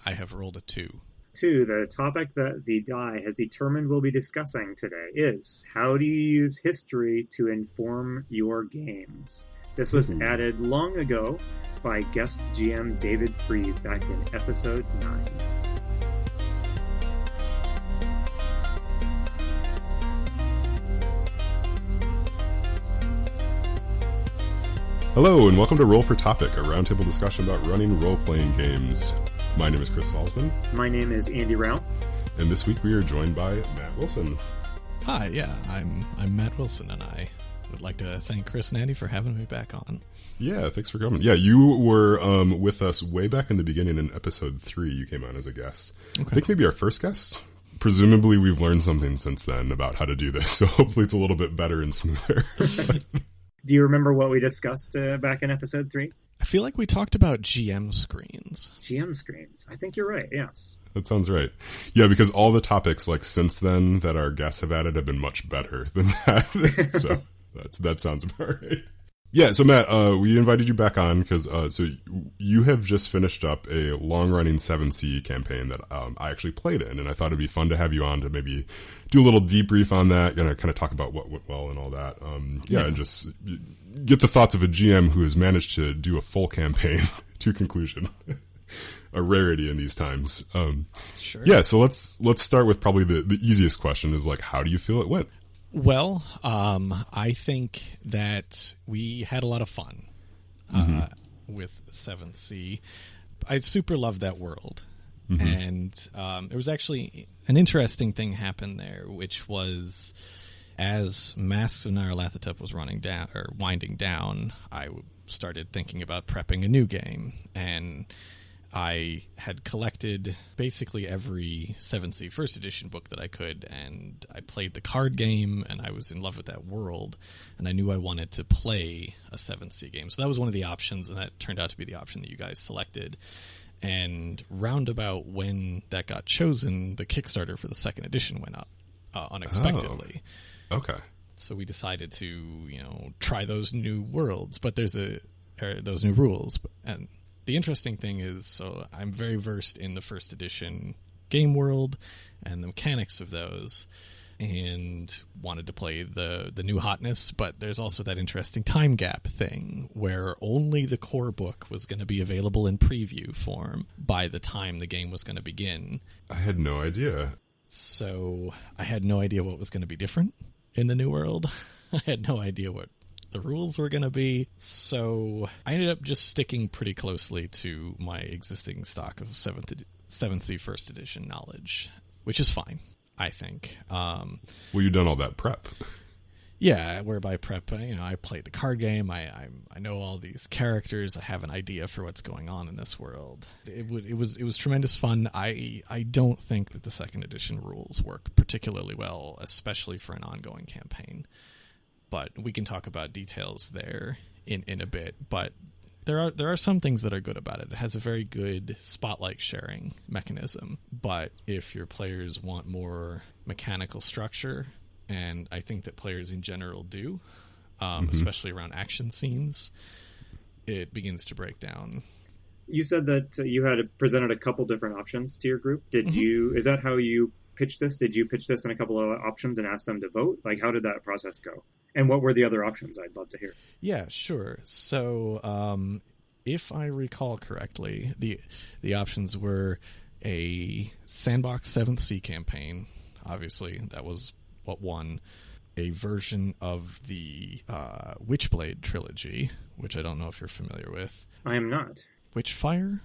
I have rolled a 2. Two, the topic that the die has determined we'll be discussing today is how do you use history to inform your games? This was added long ago by guest GM David Fries back in episode 9. Hello, and welcome to Roll for Topic, a roundtable discussion about running role-playing games. My name is Chris Salzman. My name is Andy Rao. And this week we are joined by Matt Wilson. Hi, yeah, I'm Matt Wilson, and I would like to thank Chris and Andy for having me back on. Yeah, thanks for coming. Yeah, you were with us way back in the beginning in episode 3. You came on as a guest. Okay. I think maybe our first guest. Presumably we've learned something since then about how to do this, so hopefully it's a little bit better and smoother. Do you remember what we discussed back in episode 3? I feel like we talked about GM screens. GM screens. I think you're right, yes. That sounds right. Yeah, because all the topics like since then that our guests have added have been much better than that. So that sounds about right. Yeah, so Matt, we invited you back on because so you have just finished up a long-running 7th campaign that I actually played in, and I thought it'd be fun to have you on to maybe do a little debrief on that, kind of talk about what went well and all that. And just get the thoughts of a GM who has managed to do a full campaign to conclusion. A rarity in these times. Sure. Yeah, so let's start with probably the easiest question is like, how do you feel it went? Well, I think that we had a lot of fun with 7th Sea. I super loved that world. And there was actually an interesting thing happened there, which was as Masks of Nyarlathotep was winding down, I started thinking about prepping a new game. And I had collected basically every 7th Sea First Edition book that I could, and I played the card game, and I was in love with that world, and I knew I wanted to play a 7th Sea game. So that was one of the options, and that turned out to be the option that you guys selected. And roundabout when that got chosen, the Kickstarter for the 2nd edition went up unexpectedly. Oh, okay. So we decided to, try those new worlds, but those new rules, and the interesting thing is, so I'm very versed in the first edition game world and the mechanics of those, and wanted to play the new hotness, but there's also that interesting time gap thing where only the core book was going to be available in preview form by the time the game was going to begin. I had no idea. So I had no idea what was going to be different in the new world. I had no idea what the rules were going to be, so I ended up just sticking pretty closely to my existing stock of 7th Sea First Edition knowledge, which is fine, I think. Well, you've done all that prep. Yeah, whereby prep, I played the card game, I know all these characters, I have an idea for what's going on in this world. It was tremendous fun. I don't think that the 2nd edition rules work particularly well, especially for an ongoing campaign. But we can talk about details there in a bit. But there are some things that are good about it. It has a very good spotlight sharing mechanism. But if your players want more mechanical structure, and I think that players in general do, especially around action scenes, it begins to break down. You said that you had presented a couple different options to your group. Is that how you pitched this? Did you pitch this in a couple of options and ask them to vote? Like, how did that process go? And what were the other options? I'd love to hear. Yeah, sure. So, if I recall correctly, the options were a sandbox 7th Sea campaign. Obviously, that was what won. A version of the Witchblade trilogy, which I don't know if you're familiar with. I am not. Witchfire?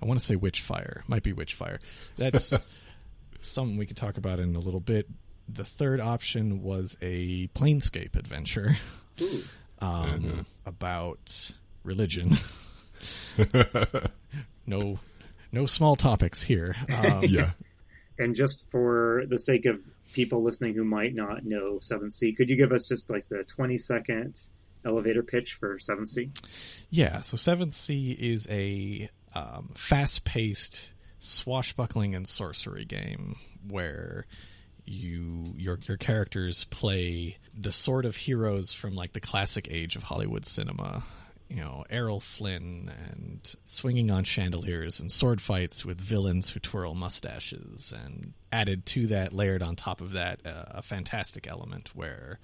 I want to say Witchfire. Might be Witchfire. That's something we could talk about in a little bit. The third option was a Planescape adventure about religion. No small topics here. Yeah. And just for the sake of people listening who might not know 7th Sea, could you give us just like the 20-second elevator pitch for 7th Sea? Yeah, so 7th Sea is a fast-paced swashbuckling and sorcery game where your characters play the sort of heroes from like the classic age of Hollywood cinema, Errol Flynn and swinging on chandeliers and sword fights with villains who twirl mustaches, and added to that, layered on top of that, a fantastic element where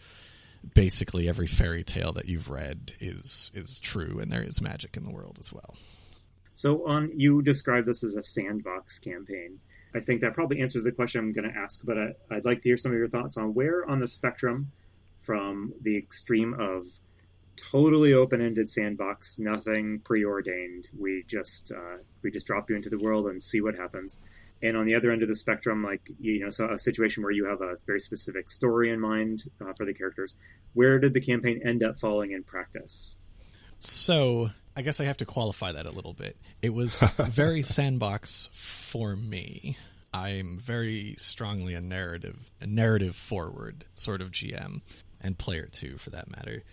basically every fairy tale that you've read is true, and there is magic in the world as well. So you described this as a sandbox campaign. I think that probably answers the question I'm going to ask, but I'd like to hear some of your thoughts on where on the spectrum from the extreme of totally open-ended sandbox, nothing preordained, we just drop you into the world and see what happens, and on the other end of the spectrum, so a situation where you have a very specific story in mind for the characters, where did the campaign end up falling in practice? So I guess I have to qualify that a little bit. It was very sandbox for me. I'm very strongly a narrative forward sort of GM, and player too, for that matter.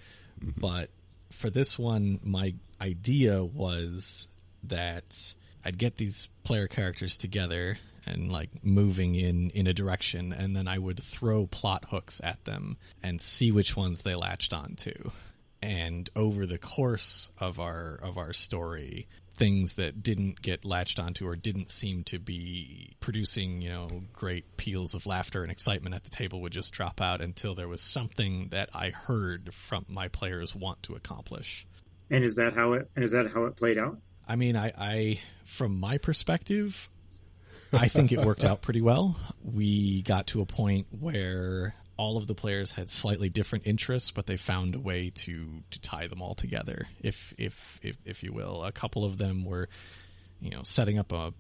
Mm-hmm. But for this one, my idea was that I'd get these player characters together and moving in a direction, and then I would throw plot hooks at them and see which ones they latched onto. And over the course of our story, things that didn't get latched onto or didn't seem to be producing, great peals of laughter and excitement at the table would just drop out until there was something that I heard from my players want to accomplish. And is that how it played out? I mean, I from my perspective, I think it worked out pretty well. We got to a point where all of the players had slightly different interests, but they found a way to tie them all together, if you will. A couple of them were, setting up a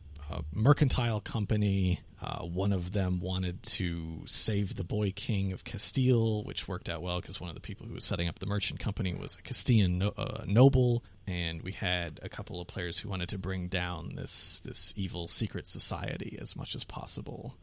mercantile company. One of them wanted to save the boy king of Castile, which worked out well because one of the people who was setting up the merchant company was a Castilian noble. And we had a couple of players who wanted to bring down this evil secret society as much as possible,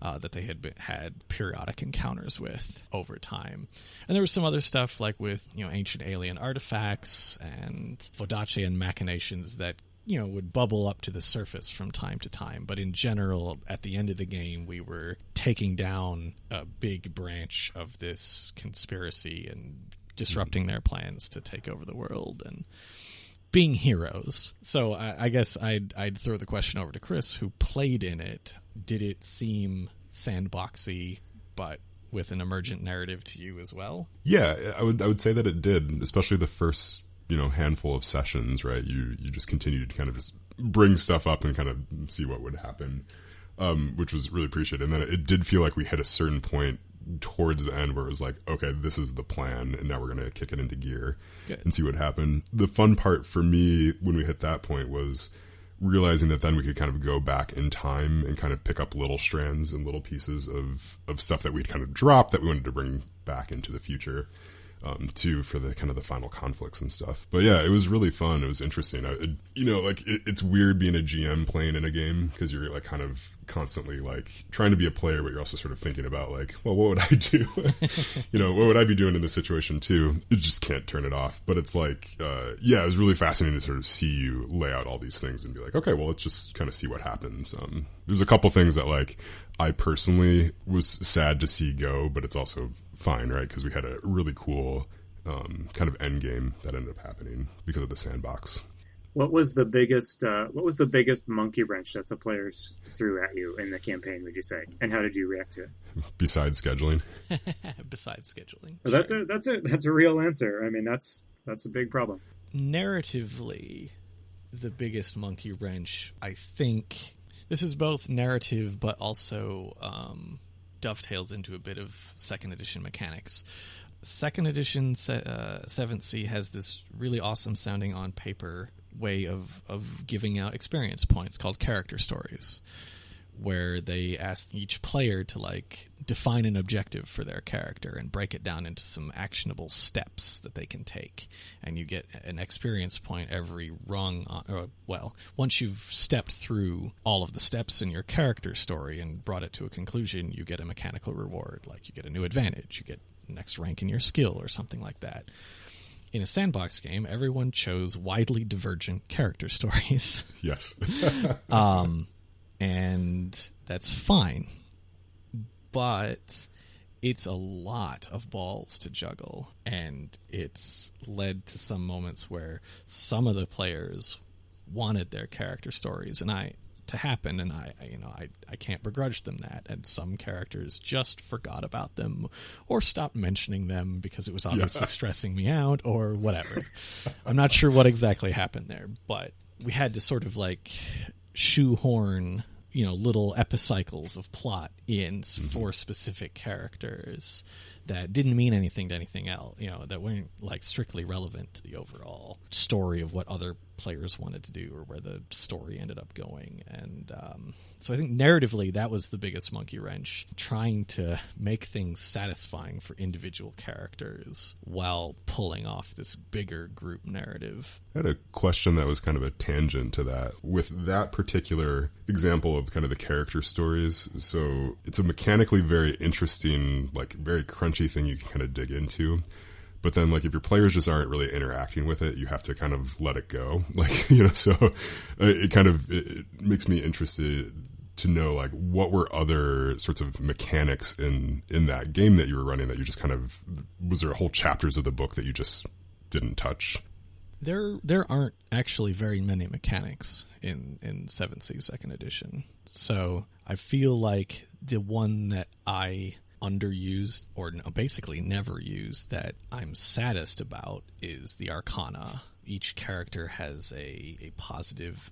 that they had periodic encounters with over time. And there was some other stuff with ancient alien artifacts and Vodacian machinations that would bubble up to the surface from time to time. But in general, at the end of the game, we were taking down a big branch of this conspiracy and disrupting their plans to take over the world and being heroes. So I guess I'd throw the question over to Chris, who played in it. Did it seem sandboxy, but with an emergent narrative to you as well? Yeah, I would say that it did, especially the first handful of sessions, right? You just continued to kind of just bring stuff up and kind of see what would happen, which was really appreciated. And then it did feel like we hit a certain point towards the end where it was like, okay, this is the plan, and now we're going to kick it into gear. Good. And see what happened. The fun part for me when we hit that point was realizing that then we could kind of go back in time and kind of pick up little strands and little pieces of stuff that we'd kind of dropped that we wanted to bring back into the future. Too, for the kind of the final conflicts and stuff. But yeah, it was really fun. It was interesting. It's weird being a GM playing in a game because you're kind of constantly trying to be a player, but you're also sort of thinking about well, what would I do? What would I be doing in this situation too? You just can't turn it off. But it's it was really fascinating to sort of see you lay out all these things and be like, okay, well, let's just kind of see what happens. There's a couple things that I personally was sad to see go, but it's also fine, right? Because we had a really cool kind of end game that ended up happening because of the sandbox. What was the biggest monkey wrench that the players threw at you in the campaign, would you say? And how did you react to it? Besides scheduling. Besides scheduling. Well, that's a real answer. I mean, that's a big problem. Narratively, the biggest monkey wrench, I think, this is both narrative but also dovetails into a bit of second edition mechanics. Second edition 7th Sea has this really awesome sounding on paper way of giving out experience points called character stories, where they ask each player to define an objective for their character and break it down into some actionable steps that they can take, and you get an experience point every rung once you've stepped through all of the steps in your character story and brought it to a conclusion, you get a mechanical reward, you get a new advantage, you get next rank in your skill or something like that. In a sandbox game, everyone chose widely divergent character stories. Yes. And that's fine. But it's a lot of balls to juggle, and it's led to some moments where some of the players wanted their character stories to happen, and I can't begrudge them that. And some characters just forgot about them or stopped mentioning them because it was obviously stressing me out or whatever. I'm not sure what exactly happened there, but we had to sort of like shoehorn little epicycles of plot in for specific characters that didn't mean anything to anything else, that weren't like strictly relevant to the overall story of what other players wanted to do or where the story ended up going. And so I think narratively that was the biggest monkey wrench, trying to make things satisfying for individual characters while pulling off this bigger group narrative. I had a question that was kind of a tangent to that. With that particular example of kind of the character stories, so it's a mechanically very interesting, like very crunchy thing you can kind of dig into. But then, like, if your players just aren't really interacting with it, you have to kind of let it go. Like, so it makes me interested to know, like, what were other sorts of mechanics in that game that you were running that you just kind of, was there whole chapters of the book that you just didn't touch? There aren't actually very many mechanics in 7th Sea 2nd Edition. So I feel like the one that I underused or basically never used that I'm saddest about is the Arcana. Each character has a positive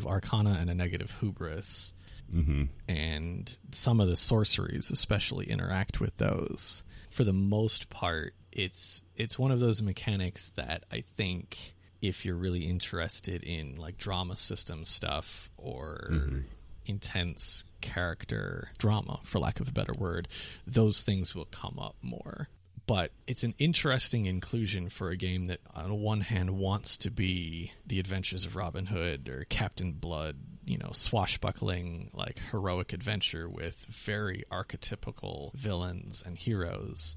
Arcana and a negative Hubris. Mm-hmm. And some of the sorceries especially interact with those. For the most part, it's one of those mechanics that I think if you're really interested in like drama system stuff or intense character drama, for lack of a better word, those things will come up more. But it's an interesting inclusion for a game that on the one hand wants to be the Adventures of Robin Hood or Captain Blood, swashbuckling like heroic adventure with very archetypical villains and heroes.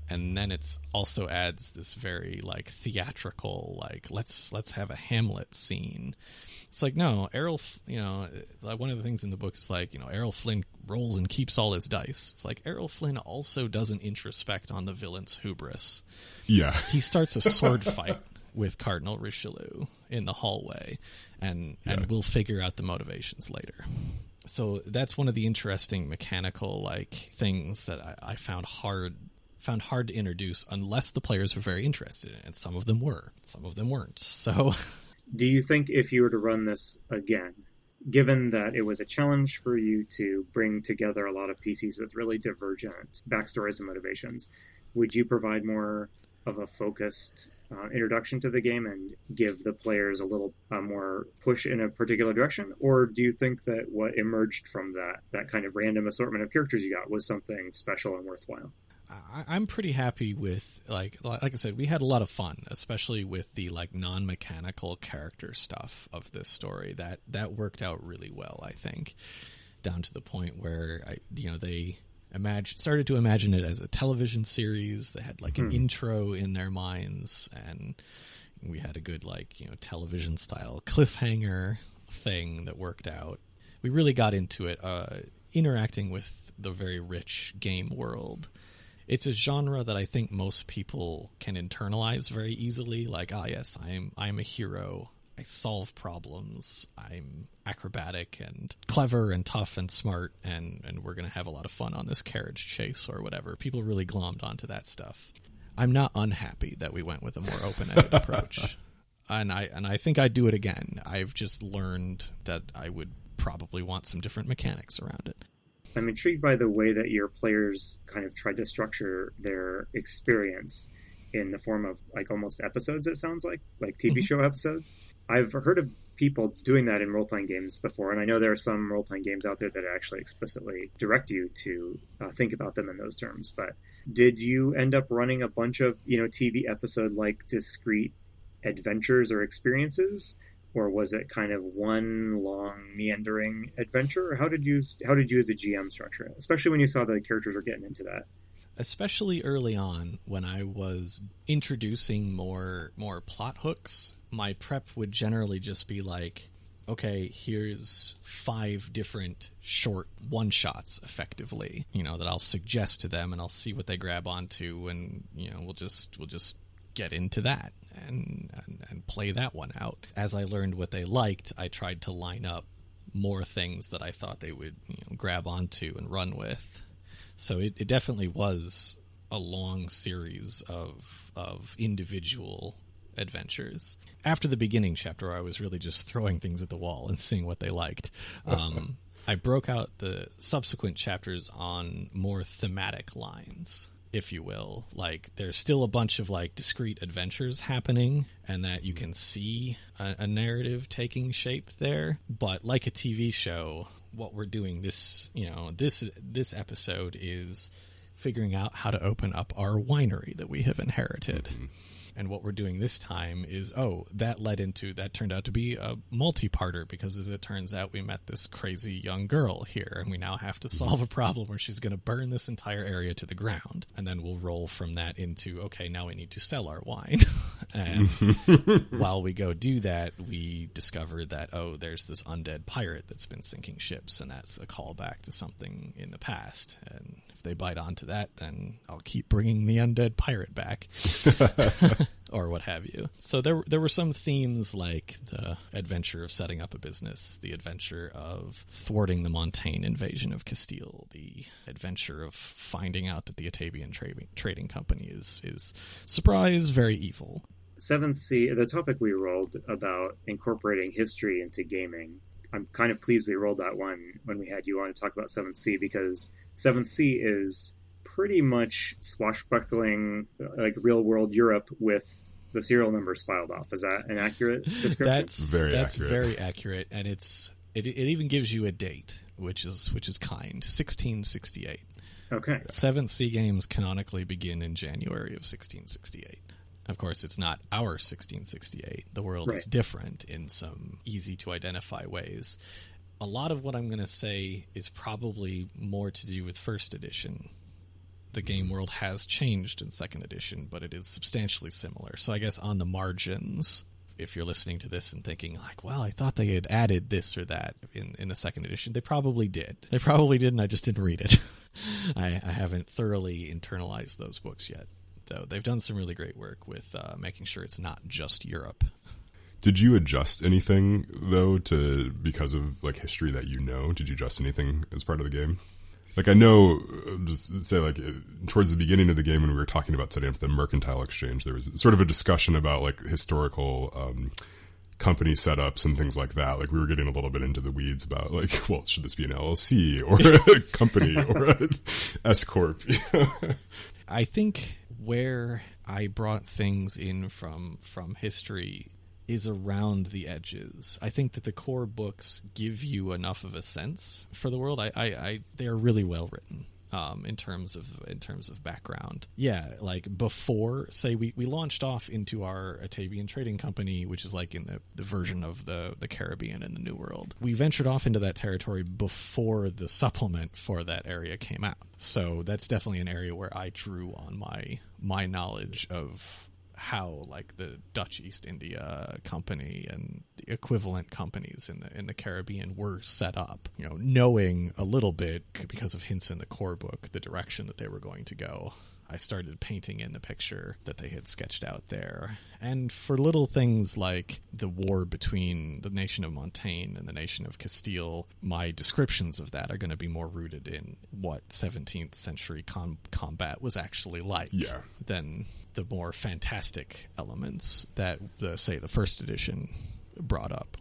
And then it's also adds this very like theatrical, like let's have a Hamlet scene. It's like, no, Errol, like one of the things in the book is like, Errol Flynn rolls and keeps all his dice. It's like Errol Flynn also doesn't introspect on the villain's hubris. Yeah. He starts a sword fight with Cardinal Richelieu in the hallway, and we'll figure out the motivations later. So that's one of the interesting mechanical like things that I found hard to introduce unless the players were very interested in it. And some of them were, some of them weren't. So do you think if you were to run this again, given that it was a challenge for you to bring together a lot of PCs with really divergent backstories and motivations, would you provide more of a focused introduction to the game and give the players a little more push in a particular direction? Or do you think that what emerged from that kind of random assortment of characters you got was something special and worthwhile? I'm pretty happy with, like I said, we had a lot of fun, especially with the like non-mechanical character stuff of this story. That worked out really well, I think, down to the point where they started to imagine it as a television series. They had like an intro in their minds, and we had a good like television style cliffhanger thing that worked out. We really got into it, interacting with the very rich game world. It's a genre that I think most people can internalize very easily. Like, yes, I'm a hero. I solve problems. I'm acrobatic and clever and tough and smart, and we're going to have a lot of fun on this carriage chase or whatever. People really glommed onto that stuff. I'm not unhappy that we went with a more open-ended approach. And I think I'd do it again. I've just learned that I would probably want some different mechanics around it. I'm intrigued by the way that your players kind of tried to structure their experience in the form of like almost episodes, it sounds like TV show episodes. I've heard of people doing that in role-playing games before, and I know there are some role-playing games out there that actually explicitly direct you to think about them in those terms. But did you end up running a bunch of TV episode-like discrete adventures or experiences? Or was it kind of one long meandering adventure? Or how did you as a GM structure it? Especially when you saw the characters were getting into that. Especially early on when I was introducing more plot hooks, my prep would generally just be like, okay, here's 5 different short one-shots, effectively, that I'll suggest to them, and I'll see what they grab onto, and, we'll just get into that and play that one out. As I learned what they liked, I tried to line up more things that I thought they would grab onto and run with. So it definitely was a long series of individual adventures. After the beginning chapter, I was really just throwing things at the wall and seeing what they liked. I broke out the subsequent chapters on more thematic lines, if you will. Like, there's still a bunch of discrete adventures happening, and that you can see a narrative taking shape there. But like a TV show, what we're doing this episode is figuring out how to open up our winery that we have inherited. Mm-hmm. And what we're doing this time is, that turned out to be a multi-parter, because as it turns out, we met this crazy young girl here, and we now have to solve a problem where she's going to burn this entire area to the ground. And then we'll roll from that into, okay, now we need to sell our wine. And while we go do that, we discover that, there's this undead pirate that's been sinking ships, and that's a callback to something in the past. And if they bite onto that, then I'll keep bringing the undead pirate back. Or what have you. So there were some themes, like the adventure of setting up a business, the adventure of thwarting the Montaigne invasion of Castile, the adventure of finding out that the Atavian trading company is surprise, very evil. 7th Sea, the topic we rolled about incorporating history into gaming, I'm kind of pleased we rolled that one when we had you on to talk about 7th Sea, because 7th Sea is pretty much swashbuckling, real world Europe with the serial numbers filed off. Is that an accurate description? That's very accurate, and it even gives you a date, which is kind. 1668. Okay. 7th Sea games canonically begin in January of 1668. Of course, it's not our 1668. The world is different in some easy to identify ways. A lot of what I'm going to say is probably more to do with 1st edition. The game world has changed in 2nd edition, but it is substantially similar. So I guess on the margins, if you're listening to this and thinking I thought they had added this or that in the 2nd edition, they probably did. They probably did, and I just didn't read it. I haven't thoroughly internalized those books yet, though. They've done some really great work with making sure it's not just Europe. Did you adjust anything, though, because of history that did you adjust anything as part of the game? I know, just say, towards the beginning of the game when we were talking about setting up the mercantile exchange, there was sort of a discussion about, historical company setups and things like that. We were getting a little bit into the weeds about, should this be an LLC or a company or a S-Corp? I think where I brought things in from history is around the edges. I think that the core books give you enough of a sense for the world. They are really well written in terms of background. Yeah, before, say, we launched off into our Atavian trading company, which is in the version of the Caribbean in the New World. We ventured off into that territory before the supplement for that area came out. So that's definitely an area where I drew on my knowledge of how the Dutch East India Company and the equivalent companies in the Caribbean were set up, knowing a little bit, because of hints in the core book, the direction that they were going to go. I started painting in the picture that they had sketched out there. And for little things like the war between the nation of Montaigne and the nation of Castile, my descriptions of that are going to be more rooted in what 17th century combat was actually like than the more fantastic elements that, the 1st edition brought up.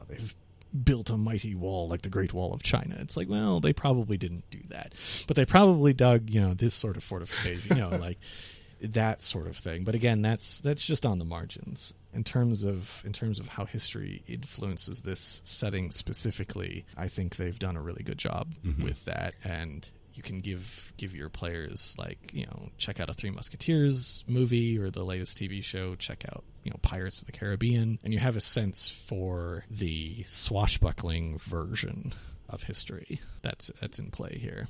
They've built a mighty wall like the Great Wall of China. It's well, they probably didn't do that, but they probably dug, this sort of fortification, that sort of thing. But again, that's just on the margins. In terms of how history influences this setting specifically, I think they've done a really good job with that. And you can give your players, check out a Three Musketeers movie or the latest TV show, check out, Pirates of the Caribbean, and you have a sense for the swashbuckling version of history that's in play here.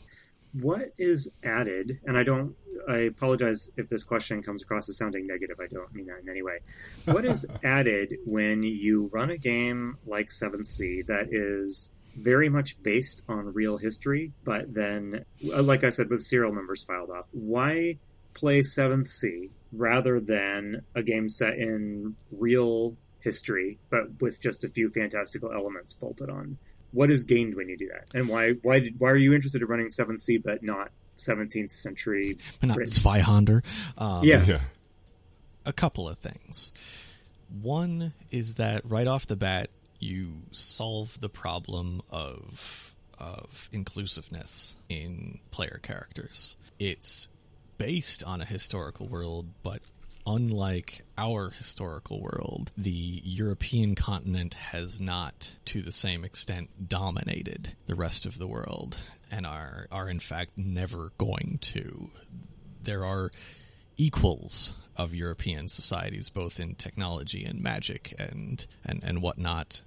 what is added, and I apologize if this question comes across as sounding negative. I don't mean that in any way. What is added when you run a game like 7th Sea that is very much based on real history, but then, like I said, with serial numbers filed off, why play 7th Sea rather than a game set in real history, but with just a few fantastical elements bolted on? What is gained when you do that? And why are you interested in running 7th Sea, but not 17th century? But not Zweihander. Yeah. A couple of things. One is that right off the bat, you solve the problem of inclusiveness in player characters. It's based on a historical world, but unlike our historical world, the European continent has not, to the same extent, dominated the rest of the world, and are in fact never going to. There are equals of European societies, both in technology and magic and whatnot,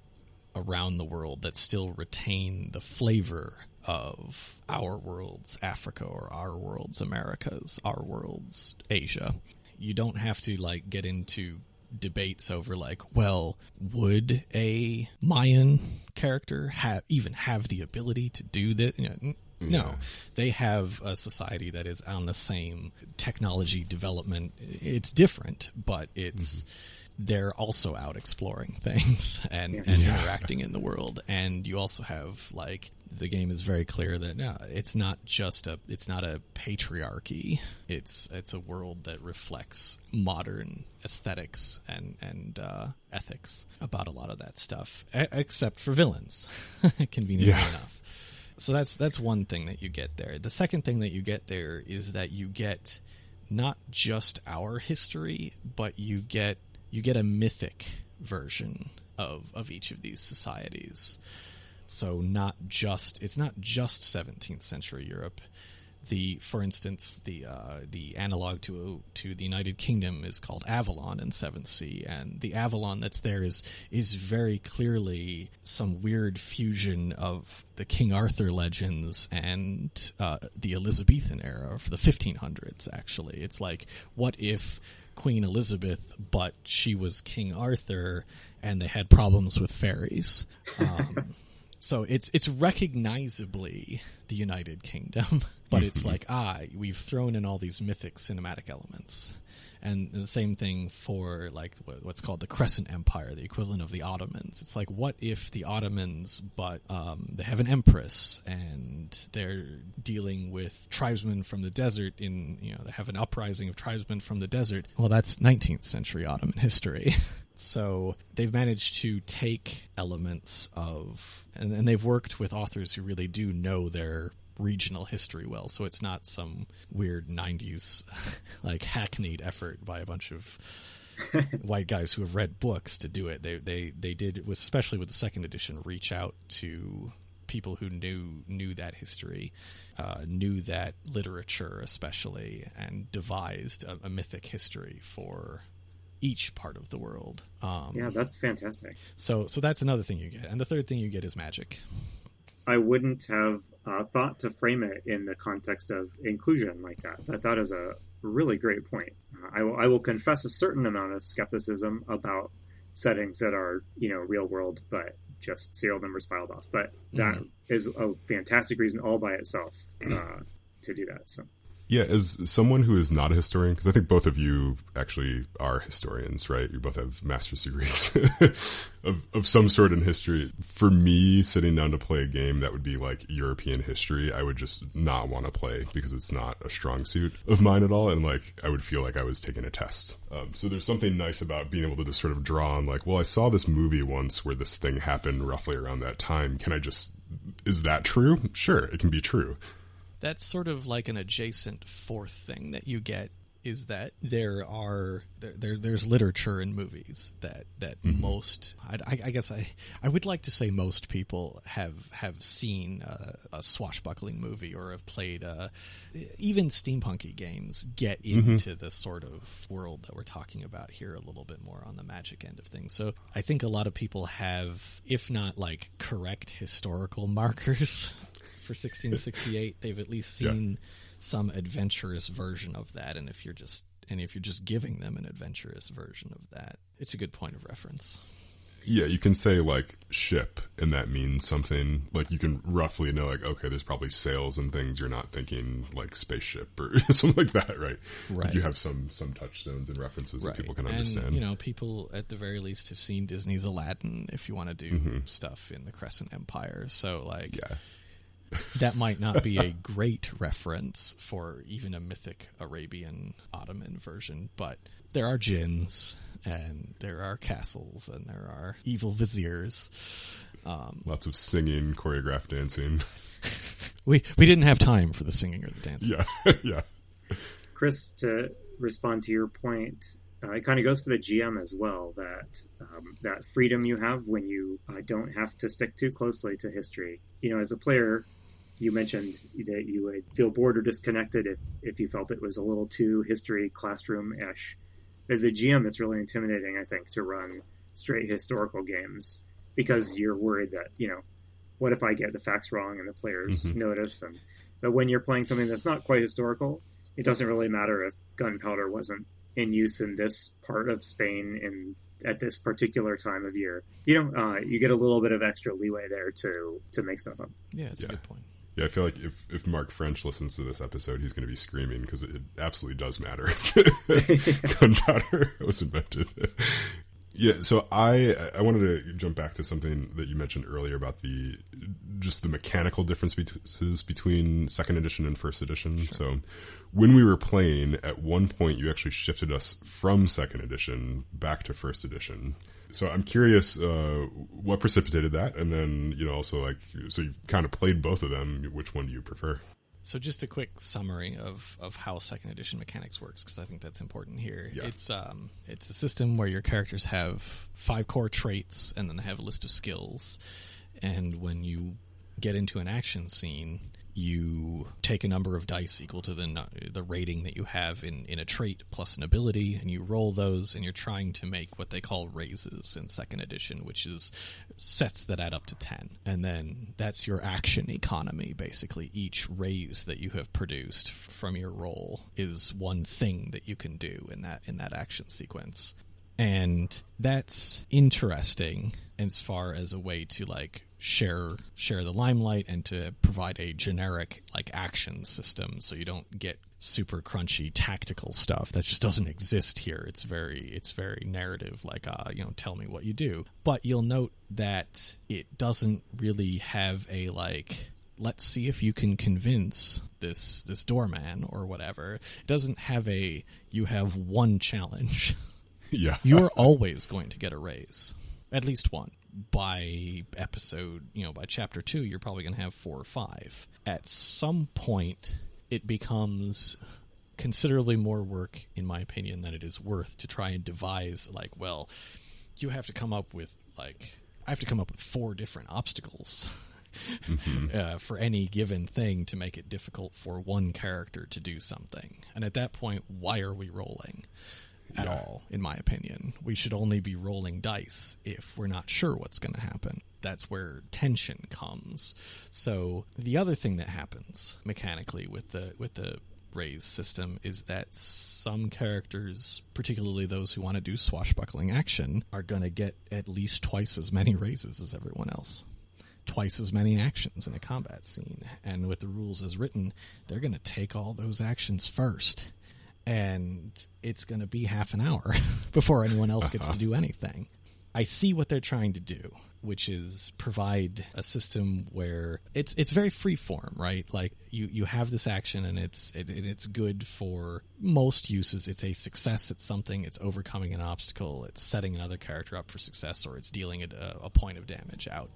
around the world that still retain the flavor of our world's Africa, or our world's Americas, our world's Asia. You don't have to get into debates over well, would a Mayan character have the ability to do this? No, they have a society that is on the same technology development. It's different, but it's they're also out exploring things and interacting in the world. And you also have the game is very clear that it's not a patriarchy. It's a world that reflects modern aesthetics and ethics about a lot of that stuff, except for villains, conveniently enough. So that's one thing that you get there. The second thing that you get there is that you get not just our history, but you get a mythic version of each of these societies. So it's not just 17th century Europe. For instance, the analog to the United Kingdom is called Avalon in 7th Sea, and the Avalon that's there is very clearly some weird fusion of the King Arthur legends and the Elizabethan era of the 1500s. Actually, it's what if Queen Elizabeth, but she was King Arthur, and they had problems with fairies. So it's recognizably the United Kingdom, but it's we've thrown in all these mythic cinematic elements. And the same thing for what's called the Crescent Empire, the equivalent of the Ottomans. It's what if the Ottomans, but they have an empress, and they're dealing with tribesmen from the desert. They have an uprising of tribesmen from the desert. Well, that's 19th century Ottoman history. So they've managed to take elements of, and they've worked with authors who really do know their regional history well. So it's not some weird 90s hackneyed effort by a bunch of white guys who have read books to do it. They did, especially with the second edition, reach out to people who knew that history, knew that literature especially, and devised a mythic history for each part of the world. That's fantastic. So that's another thing you get. And the third thing you get is magic. I wouldn't have thought to frame it in the context of inclusion like that. But that is a really great point. I will confess a certain amount of skepticism about settings that are, real world, but just serial numbers filed off. But that is a fantastic reason all by itself to do that. So. Yeah, as someone who is not a historian, because I think both of you actually are historians, right? You both have master's degrees of some sort in history. For me, sitting down to play a game that would be European history, I would just not want to play because it's not a strong suit of mine at all. And I would feel like I was taking a test. So there's something nice about being able to just sort of draw on well, I saw this movie once where this thing happened roughly around that time. Is that true? Sure, it can be true. That's sort of an adjacent fourth thing that you get, is that there's literature in movies that most, I guess I would like to say most people have seen a swashbuckling movie or have played even steampunky games get into the sort of world that we're talking about here a little bit more on the magic end of things. So I think a lot of people have, if not correct historical markers for 1668, they've at least seen some adventurous version of that. And if you're just giving them an adventurous version of that, it's a good point of reference. Yeah, you can say, like, ship, and that means something. Like, you can roughly know, like, okay, there's probably sails and things. You're not thinking, like, spaceship or something like that, right? Right. You have some touchstones and references that people can understand. And, you know, people, at the very least, have seen Disney's Aladdin if you want to do stuff in the Crescent Empire. So, like, that might not be a great reference for even a mythic Arabian Ottoman version, but there are jinns, and there are castles, and there are evil viziers. Lots of singing, choreographed dancing. We didn't have time for the singing or the dancing. Yeah, yeah. Chris, to respond to your point, it kind of goes for the GM as well, that freedom you have when you don't have to stick too closely to history. You know, as a player, you mentioned that you would feel bored or disconnected if you felt it was a little too history classroom-ish. As a GM, it's really intimidating, I think, to run straight historical games because you're worried that, you know, what if I get the facts wrong and the players notice? But when you're playing something that's not quite historical, it doesn't really matter if gunpowder wasn't in use in this part of Spain at this particular time of year. You know, you get a little bit of extra leeway there to make stuff up. Yeah, it's a good point. Yeah, I feel like if Mark French listens to this episode, he's going to be screaming because it absolutely does matter. Gunpowder was invented. Yeah, so I wanted to jump back to something that you mentioned earlier about the mechanical differences between second edition and first edition. Sure. So when we were playing, at one point you actually shifted us from second edition back to first edition. So I'm curious what precipitated that, and then, you know, also, like, so you've kind of played both of them. Which one do you prefer? So just a quick summary of how second edition mechanics works, because I think that's important here. Yeah. It's a system where your characters have 5 core traits, and then they have a list of skills. And when you get into an action scene, you take a number of dice equal to the rating that you have in a trait plus an ability, and you roll those, and you're trying to make what they call raises in second edition, which is sets that add up to 10. And then that's your action economy, basically. Each raise that you have produced from your roll is one thing that you can do in that action sequence. And that's interesting as far as a way to, like, share the limelight and to provide a generic, like, action system, so you don't get super crunchy tactical stuff that just doesn't exist here. It's very narrative, like, you know, tell me what you do. But you'll note that it doesn't really have a, like, let's see if you can convince this doorman or whatever. It doesn't have you have one challenge. Yeah. You're always going to get a raise. At least one. By episode, you know, by chapter 2, you're probably going to have 4 or 5. At some point, it becomes considerably more work, in my opinion, than it is worth to try and devise, like, well, you have to come up with, like, I have to come up with 4 different obstacles for any given thing to make it difficult for one character to do something. And at that point, why are we rolling at all, in my opinion? We should only be rolling dice if we're not sure what's going to happen. That's where tension comes. So the other thing that happens mechanically with the raise system is that some characters, particularly those who want to do swashbuckling action, are going to get at least twice as many raises as everyone else. Twice as many actions in a combat scene. And with the rules as written, they're going to take all those actions first. And it's going to be half an hour before anyone else gets to do anything. I see what they're trying to do, which is provide a system where it's very freeform, right? Like, you have this action, and it's good for most uses. It's a success at something. It's overcoming an obstacle. It's setting another character up for success, or it's dealing a point of damage out.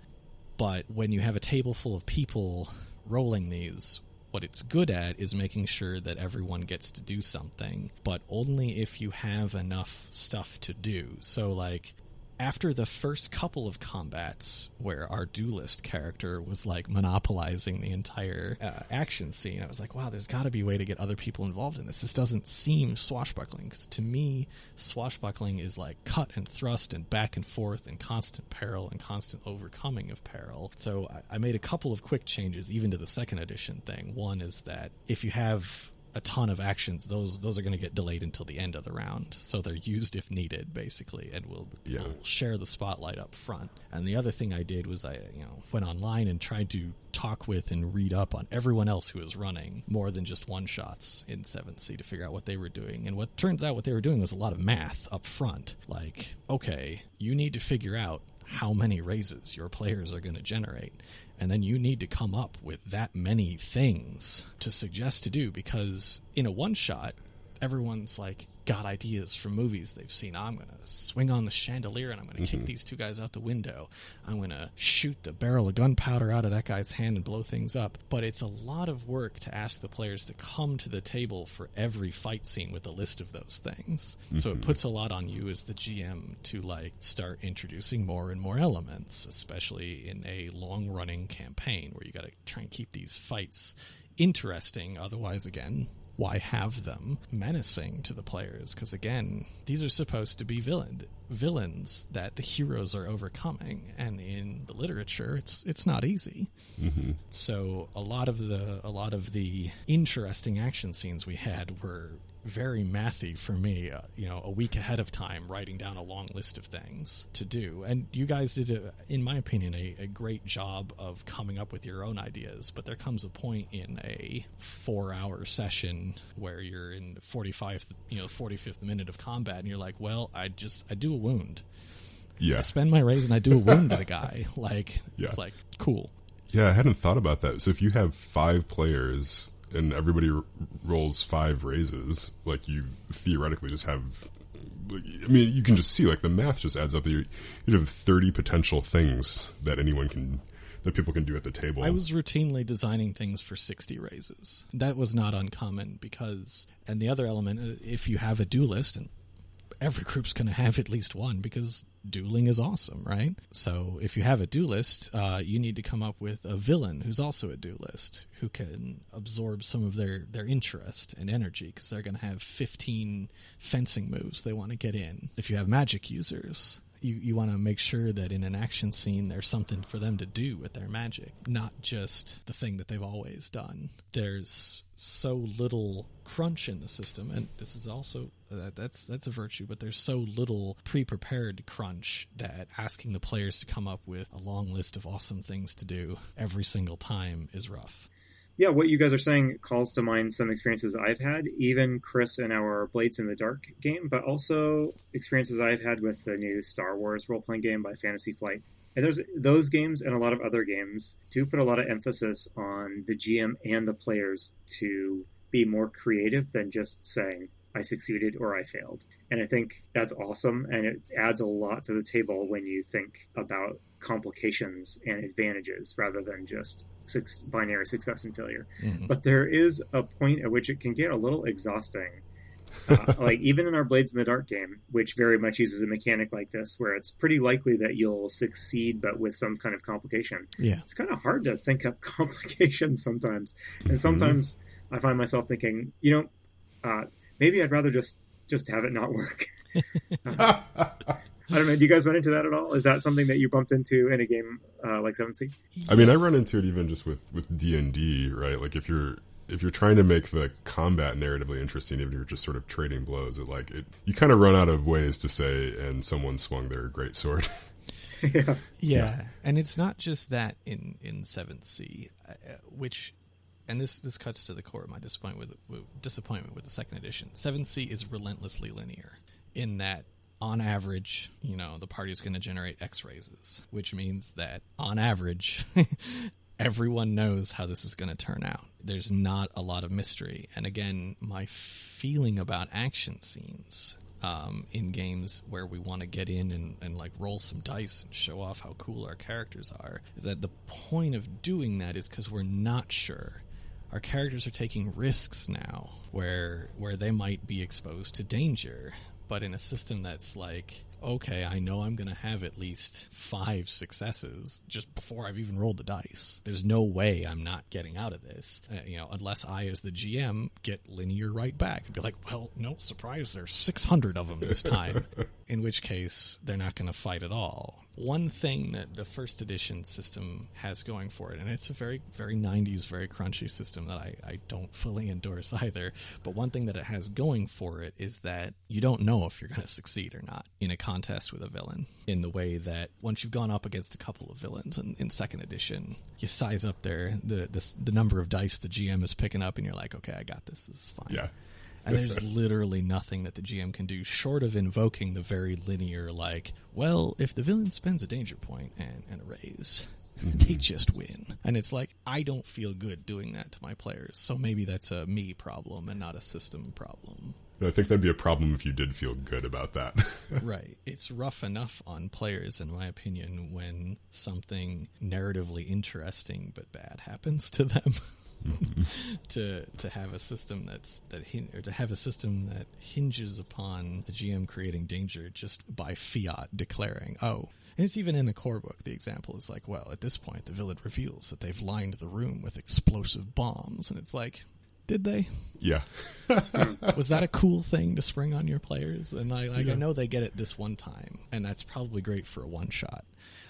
But when you have a table full of people rolling these, what it's good at is making sure that everyone gets to do something, but only if you have enough stuff to do. So, like, after the first couple of combats where our duelist character was like monopolizing the entire action scene, I was like, wow, there's got to be a way to get other people involved in this. This doesn't seem swashbuckling, because to me, swashbuckling is like cut and thrust and back and forth and constant peril and constant overcoming of peril. So I made a couple of quick changes, even to the second edition thing. One is that if you have a ton of actions, those are going to get delayed until the end of the round, so they're used if needed, basically, and we'll share the spotlight up front. And the other thing I did was I went online and tried to talk with and read up on everyone else who was running more than just one shots in 7th Sea to figure out what they were doing. And what turns out what they were doing was a lot of math up front, like, okay, you need to figure out how many raises your players are going to generate, and then you need to come up with that many things to suggest to do, because in a one-shot, everyone's like got ideas from movies they've seen. I'm going to swing on the chandelier and I'm going to kick these two guys out the window. I'm going to shoot the barrel of gunpowder out of that guy's hand and blow things up. But it's a lot of work to ask the players to come to the table for every fight scene with a list of those things. So it puts a lot on you as the GM to like start introducing more and more elements, especially in a long-running campaign where you got to try and keep these fights interesting. Otherwise, again, why have them menacing to the players? Because again, these are supposed to be villains that the heroes are overcoming, and in the literature, it's not easy. So a lot of the interesting action scenes we had were very mathy for me, a week ahead of time, writing down a long list of things to do. And you guys did, in my opinion, a great job of coming up with your own ideas. But there comes a point in a 4-hour session where you're in the 45th minute of combat, and you're like, well, I do a wound. Yeah. I spend my raise and I do a wound to the guy. Like, it's like, cool. Yeah, I hadn't thought about that. So if you have 5 players and everybody rolls 5 raises, like, you theoretically just have, I mean, you can just see, like, the math just adds up. You have 30 potential things that people can do at the table. I was routinely designing things for 60 raises. That was not uncommon because, and the other element, if you have a duelist, and every group's going to have at least one because dueling is awesome, right? So if you have a duelist, you need to come up with a villain who's also a duelist who can absorb some of their interest and energy, because they're going to have 15 fencing moves they want to get in. If you have magic users, you want to make sure that in an action scene there's something for them to do with their magic, not just the thing that they've always done. There's so little crunch in the system, and this is also that's a virtue, but there's so little pre-prepared crunch that asking the players to come up with a long list of awesome things to do every single time is rough. Yeah, what you guys are saying calls to mind some experiences I've had, even Chris in our Blades in the Dark game, but also experiences I've had with the new Star Wars role-playing game by Fantasy Flight. And there's those games and a lot of other games do put a lot of emphasis on the GM and the players to be more creative than just saying, I succeeded or I failed. And I think that's awesome, and it adds a lot to the table when you think about complications and advantages rather than just binary success and failure. But there is a point at which it can get a little exhausting. Like even in our Blades in the Dark game, which very much uses a mechanic like this, where it's pretty likely that you'll succeed but with some kind of complication. It's kind of hard to think up complications sometimes. And sometimes I find myself thinking, maybe I'd rather just have it not work. I don't know. Do you guys run into that at all? Is that something that you bumped into in a game like 7th Sea? I mean, I run into it even just with D&D, right? Like if you're trying to make the combat narratively interesting, even if you're just sort of trading blows, you kind of run out of ways to say, and someone swung their great sword. Yeah. And it's not just that in 7th Sea, which, and this cuts to the core of my disappointment with the second edition. 7th Sea is relentlessly linear in that, on average, the party's going to generate X raises, which means that on average, everyone knows how this is going to turn out. There's not a lot of mystery. And again, my feeling about action scenes in games where we want to get in and like roll some dice and show off how cool our characters are is that the point of doing that is because we're not sure. Our characters are taking risks now where they might be exposed to danger. But in a system that's like okay, I know I'm going to have at least 5 successes just before I've even rolled the dice. There's no way I'm not getting out of this, unless I, as the GM, get linear right back and be like, well, no, surprise, there's 600 of them this time, in which case they're not going to fight at all. One thing that the first edition system has going for it, and it's a very, very 90s, very crunchy system that I don't fully endorse either, but one thing that it has going for it is that you don't know if you're going to succeed or not in a contest with a villain, in the way that once you've gone up against a couple of villains in second edition, you size up the number of dice the GM is picking up, and you're like, okay, I got this. This is fine. Yeah. And there's literally nothing that the GM can do short of invoking the very linear, like, well, if the villain spends a danger point and a raise, they just win. And it's like, I don't feel good doing that to my players, so maybe that's a me problem and not a system problem. I think that'd be a problem if you did feel good about that. Right. It's rough enough on players, in my opinion, when something narratively interesting but bad happens to them. to have a system that hinges upon the GM creating danger just by fiat declaring, oh. And it's even in the core book. The example is like, well, at this point, the villain reveals that they've lined the room with explosive bombs. And it's like, did they? Yeah. Was that a cool thing to spring on your players? And I know they get it this one time, and that's probably great for a one-shot.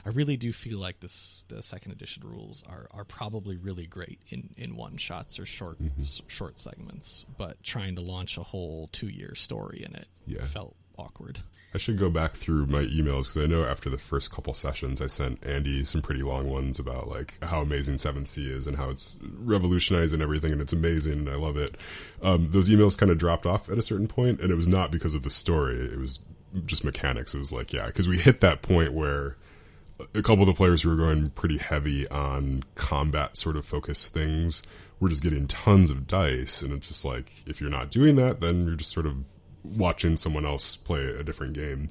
I really do feel like the second edition rules are probably really great in one-shots or short segments, but trying to launch a whole 2-year story in it felt awkward. I should go back through my emails, because I know after the first couple sessions I sent Andy some pretty long ones about like how amazing 7th Sea is and how it's revolutionizing everything and it's amazing and I love it. Those emails kind of dropped off at a certain point, and it was not because of the story. It was just mechanics. It was like, because we hit that point where a couple of the players who were going pretty heavy on combat sort of focused things were just getting tons of dice, and it's just like, if you're not doing that, then you're just sort of watching someone else play a different game,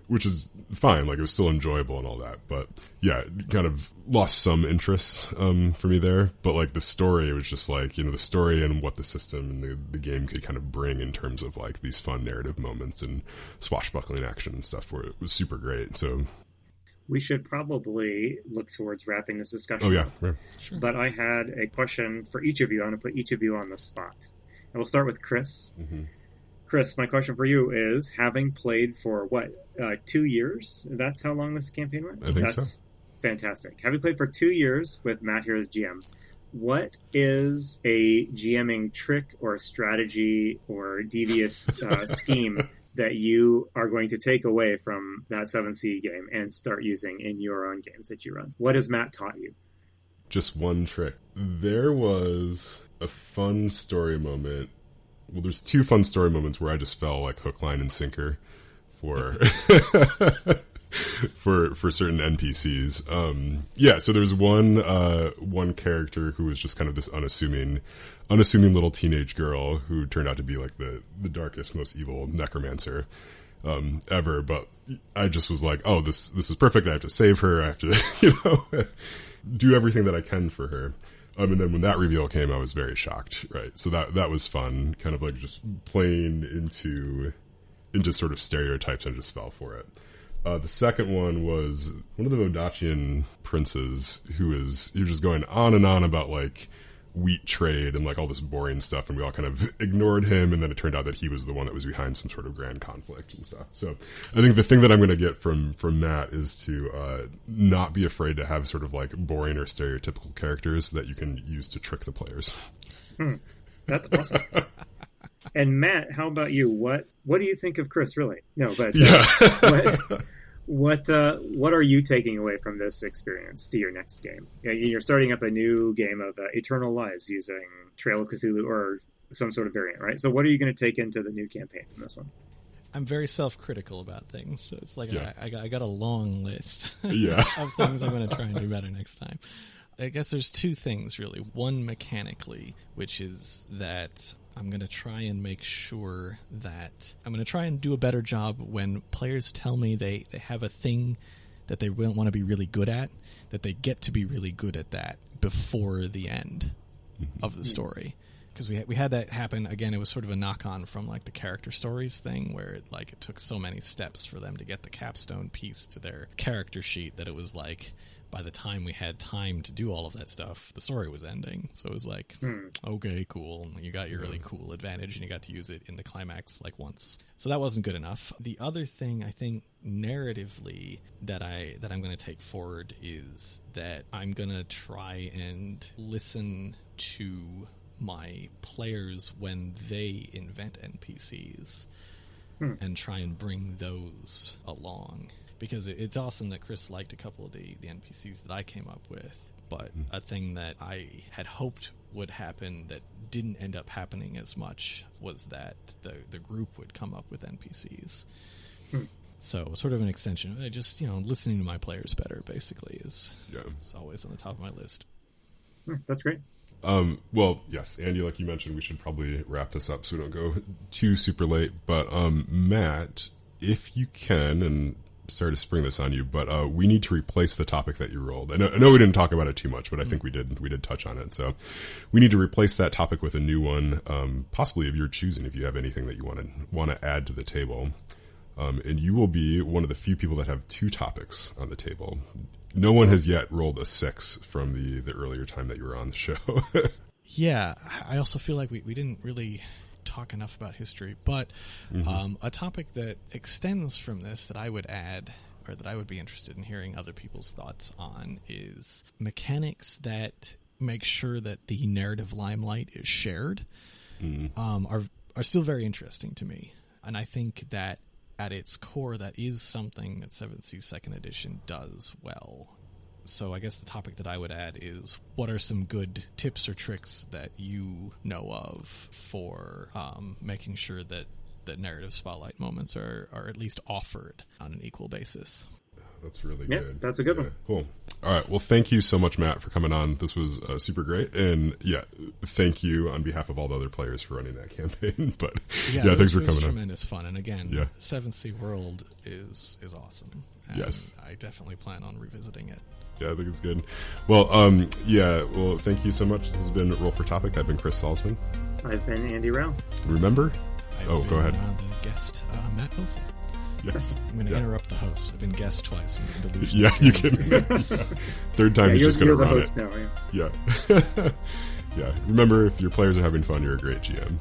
which is fine. Like, it was still enjoyable and all that, but it kind of lost some interest for me there. But like the story, it was just like, the story and what the system and the game could kind of bring in terms of like these fun narrative moments and swashbuckling action and stuff, where it was super great. So we should probably look towards wrapping this discussion. Oh yeah, Sure. But I had a question for each of you. I'm going to put each of you on the spot, and we'll start with Chris. Mm-hmm. Chris, my question for you is, having played for 2 years? That's how long this campaign went? I think That's fantastic. Having played for 2 years with Matt here as GM, what is a GMing trick or strategy or devious scheme that you are going to take away from that 7th Sea game and start using in your own games that you run? What has Matt taught you? Just one trick. There was a fun story moment. Well, there's 2 fun story moments where I just fell like hook, line, and sinker for for certain NPCs. So there's one character who was just kind of this unassuming little teenage girl who turned out to be like the darkest, most evil necromancer ever. But I just was like, oh, this is perfect. I have to save her. I have to do everything that I can for her. And then when that reveal came, I was very shocked, right? So that was fun, kind of like just playing into sort of stereotypes, and just fell for it. The second one was one of the Vodachian princes he was just going on and on about like wheat trade and like all this boring stuff, and we all kind of ignored him, and then it turned out that he was the one that was behind some sort of grand conflict and stuff. So I think the thing that I'm going to get from Matt is to not be afraid to have sort of like boring or stereotypical characters that you can use to trick the players. That's awesome. And Matt, how about you? What do you think of Chris, really? No, but what are you taking away from this experience to your next game? You're starting up a new game of Eternal Lies using Trail of Cthulhu or some sort of variant, right? So what are you going to take into the new campaign from this one? I'm very self-critical about things, so it's like I got a long list of things I'm going to try and do better next time. I guess there's 2 things, really. One, mechanically, which is that I'm going to try and make sure that I'm going to try and do a better job when players tell me they have a thing that they want to be really good at, that they get to be really good at that before the end of the story. because we had that happen again. It was sort of a knock on from like the character stories thing, where it took so many steps for them to get the capstone piece to their character sheet that it was like by the time we had time to do all of that stuff, the story was ending. So it was like, okay, cool. You got your really cool advantage, and you got to use it in the climax like once. So that wasn't good enough. The other thing I think narratively that I'm going to take forward is that I'm going to try and listen to my players when they invent NPCs and try and bring those along. Because it's awesome that Chris liked a couple of the NPCs that I came up with, but a thing that I had hoped would happen that didn't end up happening as much was that the group would come up with NPCs. So sort of an extension. Just, listening to my players better, basically, is always on the top of my list. That's great. Well, yes, Andy, like you mentioned, we should probably wrap this up so we don't go too super late. But Matt, if you can, and sorry to spring this on you, but we need to replace the topic that you rolled. I know we didn't talk about it too much, but I think we did touch on it. So we need to replace that topic with a new one, possibly of your choosing, if you have anything that you want to add to the table. And you will be one of the few people that have two topics on the table. No one has yet rolled a 6 from the earlier time that you were on the show. Yeah, I also feel like we didn't really talk enough about history, but a topic that extends from this that I would add, or that I would be interested in hearing other people's thoughts on, is mechanics that make sure that the narrative limelight is shared are still very interesting to me. And I think that at its core, that is something that 7th Sea 2nd Edition does well. So I guess the topic that I would add is, what are some good tips or tricks that you know of for making sure that narrative spotlight moments are at least offered on an equal basis? That's really good. That's a good one. Cool. All right. Well, thank you so much, Matt, for coming on. This was super great. And thank you on behalf of all the other players for running that campaign. But thanks for coming on. Tremendous fun. And again, 7th Sea World is awesome. And yes. I definitely plan on revisiting it. Yeah, I think it's good. Well, well, thank you so much. This has been Roll for Topic. I've been Chris Salzman. I've been Andy Rao. Remember? I've go ahead. The guest, Matt Wilson. Yes. I'm going to interrupt the host. I've been guest twice. Yeah, you can. Third time, you're just going to run the host it. Now, yeah. Yeah. Remember, if your players are having fun, you're a great GM.